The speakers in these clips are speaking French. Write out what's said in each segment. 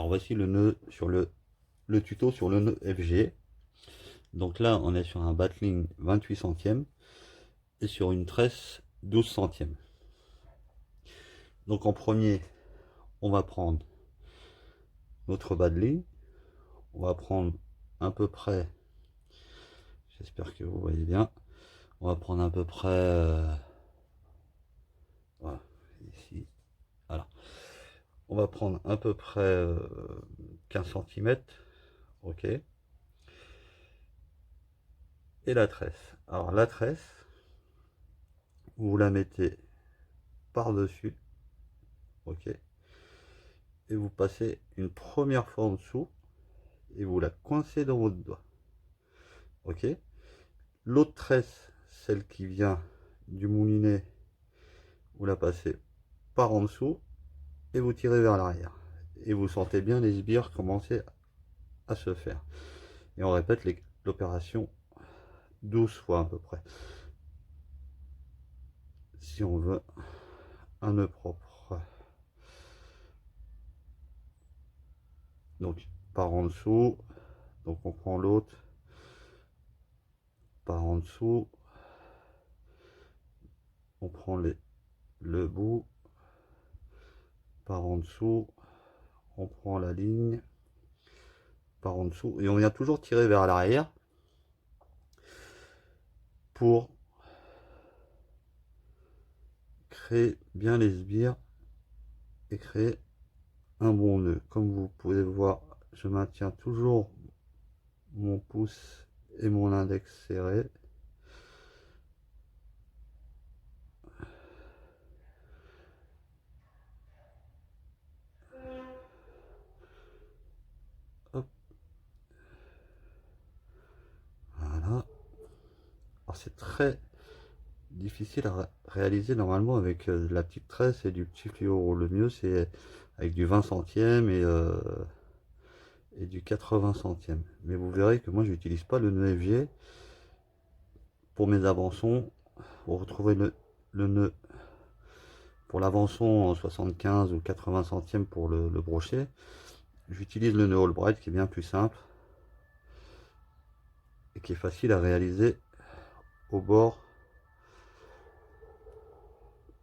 Alors voici le nœud sur le tuto sur le nœud FG. Donc là, on est sur un battling 28 centièmes et sur une tresse 12 centièmes. Donc en premier, on va prendre notre bas de ligne. On va prendre à peu près, j'espère que vous voyez bien, on va prendre à peu près, voilà, ici, voilà. On va prendre à peu près 15 cm, ok. Et la tresse. Alors la tresse, vous la mettez par-dessus, ok. Et vous passez une première fois en dessous et vous la coincez dans votre doigt, ok. L'autre tresse, celle qui vient du moulinet, vous la passez par en dessous et vous tirez vers l'arrière. Et vous sentez bien les sbires commencer à se faire. Et on répète l'opération 12 fois à peu près. Si on veut un nœud propre. Donc par en dessous, donc on prend l'autre, par en dessous, on prend le bout, par en dessous, on prend la ligne, par en dessous, et on vient toujours tirer vers l'arrière pour créer bien les sbires et créer un bon nœud. Comme vous pouvez voir, je maintiens toujours mon pouce et mon index serré. Hop. Voilà. Alors c'est très difficile à réaliser normalement avec la petite tresse et du petit fluoro. Le mieux c'est avec du 20 centièmes et du 80 centièmes. Mais vous verrez que moi j'utilise pas le nœud FG pour mes avançons. Vous retrouvez le nœud pour l'avançon en 75 ou 80 centièmes pour le brochet. J'utilise le nœud Albright qui est bien plus simple et qui est facile à réaliser au bord.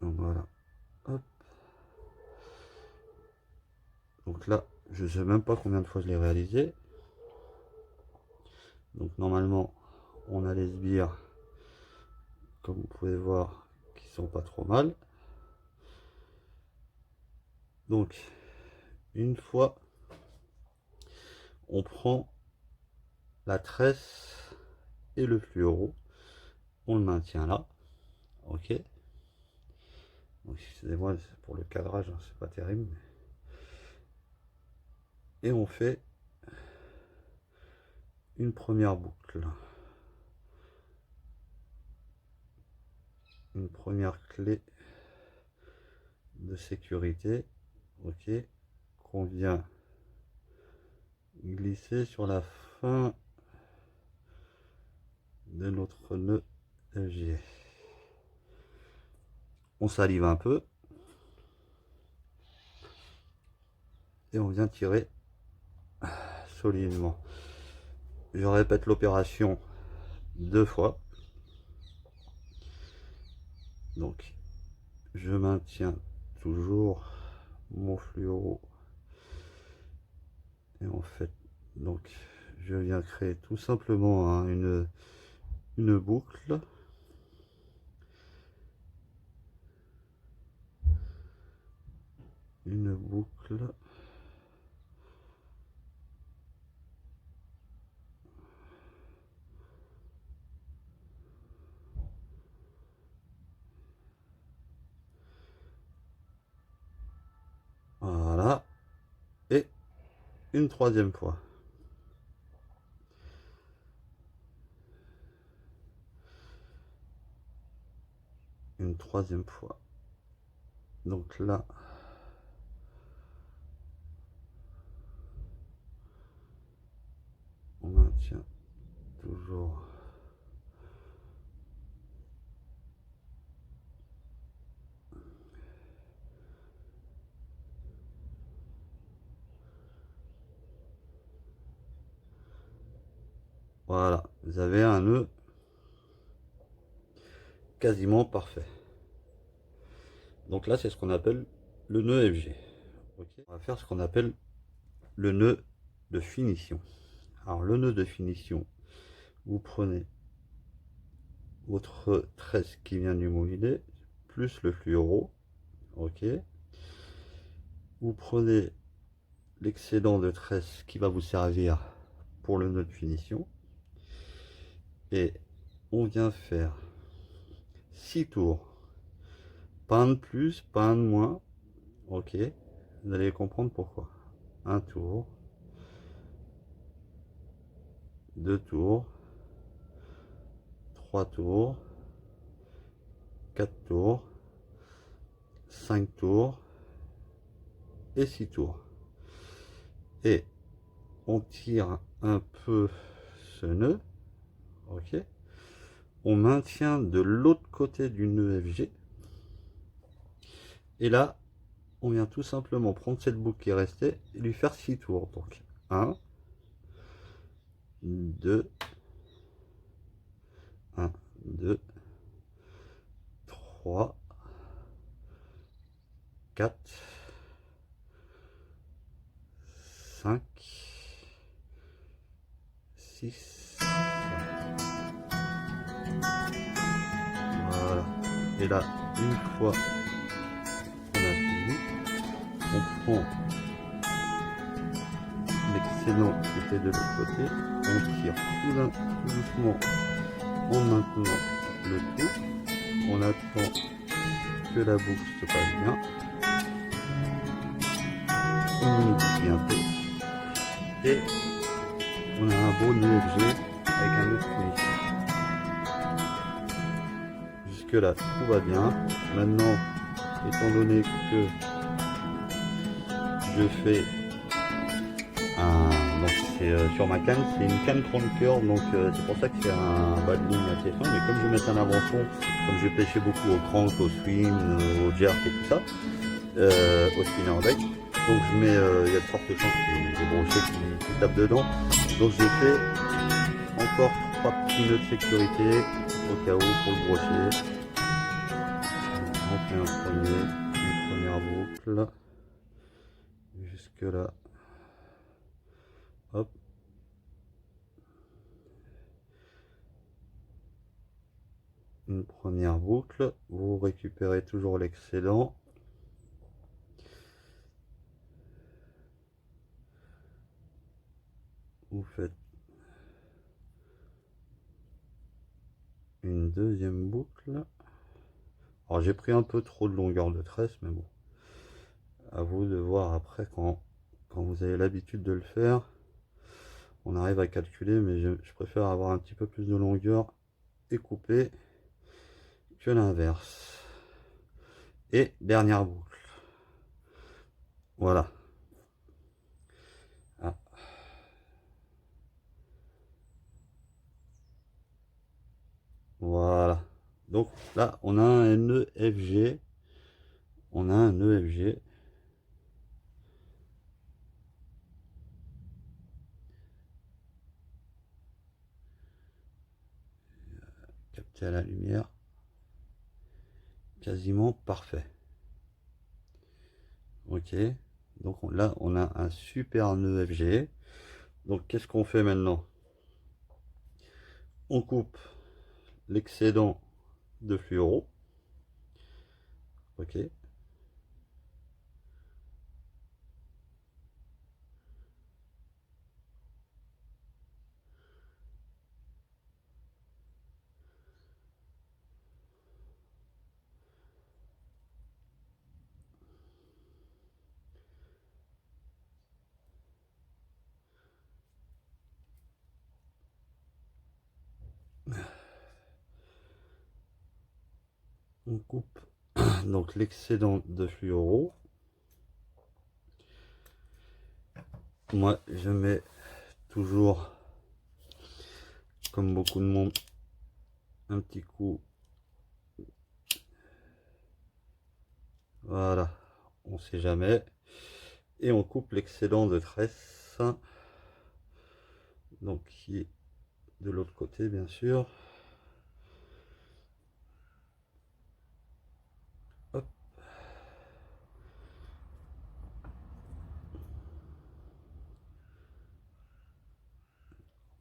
Donc voilà. Hop. Donc là, je sais même pas combien de fois je l'ai réalisé. Donc normalement, on a les sbires, comme vous pouvez voir, qui sont pas trop mal. Donc, une fois, on prend la tresse et le fluoro, on le maintient là, ok. Donc, excusez-moi pour le cadrage, hein, c'est pas terrible. Et on fait une première boucle, une première clé de sécurité, ok, qu'on vient glisser sur la fin de notre nœud FG. On salive un peu et on vient tirer solidement. Je répète l'opération 2 fois. Donc je maintiens toujours mon fluoro et en fait donc je viens créer tout simplement hein, une boucle. Une boucle. Voilà. Et une troisième fois. Une troisième fois. Donc là, on maintient toujours Voilà, vous avez un nœud quasiment parfait. Donc là, c'est ce qu'on appelle le nœud FG. Okay. On va faire ce qu'on appelle le nœud de finition. Alors le nœud de finition, vous prenez votre tresse qui vient du moulinet, plus le fluoro, ok. Vous prenez l'excédent de tresse qui va vous servir pour le nœud de finition, et on vient faire 6 tours, pas un de plus, pas un de moins, ok. Vous allez comprendre pourquoi. Un tour, 2 tours, 3 tours, 4 tours, 5 tours et 6 tours. Et on tire un peu ce nœud, ok. On maintient de l'autre côté du nœud FG. Et là, on vient tout simplement prendre cette boucle qui est restée et lui faire 6 tours. Donc 1, 2, 1, 2, 3, 4, 5, 6. Voilà. Et là, une fois qu'on a fini, on prend l'excédent qui était de l'autre côté, on tire tout doucement en maintenant le tout, on attend que la boucle se passe bien, on unifie un peu, et on a un beau nœud FG avec un nœud de finition. Jusque là tout va bien. Maintenant, étant donné que je fais donc c'est sur ma canne, c'est une canne 30 cœurs, donc c'est pour ça que c'est un bas de ligne assez fin. Mais comme je vais mettre un avant-fond, comme je vais pêcher beaucoup au crank, au swing, au jerk et tout ça, au spinnerback, donc je mets, il y a de fortes chances qu'il y ait des brochets qui tapent dedans. Donc j'ai fait encore 3 petits nœuds de sécurité au cas où pour le brochet. On fait une première boucle jusque là. Hop. Une première boucle, vous récupérez toujours l'excédent. Vous faites une deuxième boucle. Alors j'ai pris un peu trop de longueur de tresse, mais bon, à vous de voir après quand vous avez l'habitude de le faire. On arrive à calculer, mais je préfère avoir un petit peu plus de longueur et couper que l'inverse. Et dernière boucle. Voilà. Ah. Voilà. Donc là, on a un nœud FG. On a un nœud FG. Capté à la lumière. Quasiment parfait. Ok. Donc là, on a un super nœud FG. Donc qu'est-ce qu'on fait maintenant? On coupe l'excédent de fluoro. Ok. On coupe donc l'excédent de fluoro. Moi, je mets toujours, comme beaucoup de monde, un petit coup. Voilà, on sait jamais. Et on coupe l'excédent de tresse, donc qui est de l'autre côté, bien sûr. Hop.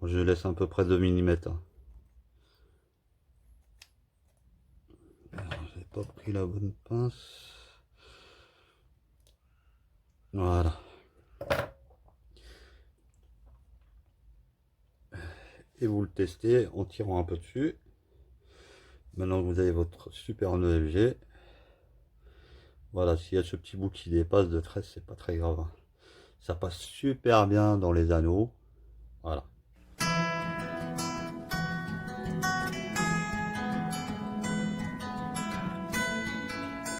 Je laisse à peu près 2 mm. J'ai pas pris la bonne pince. Voilà. Et vous le testez en tirant un peu dessus. Maintenant que vous avez votre super nœud FG, voilà, s'il y a ce petit bout qui dépasse de 13, c'est pas très grave. Ça passe super bien dans les anneaux. Voilà.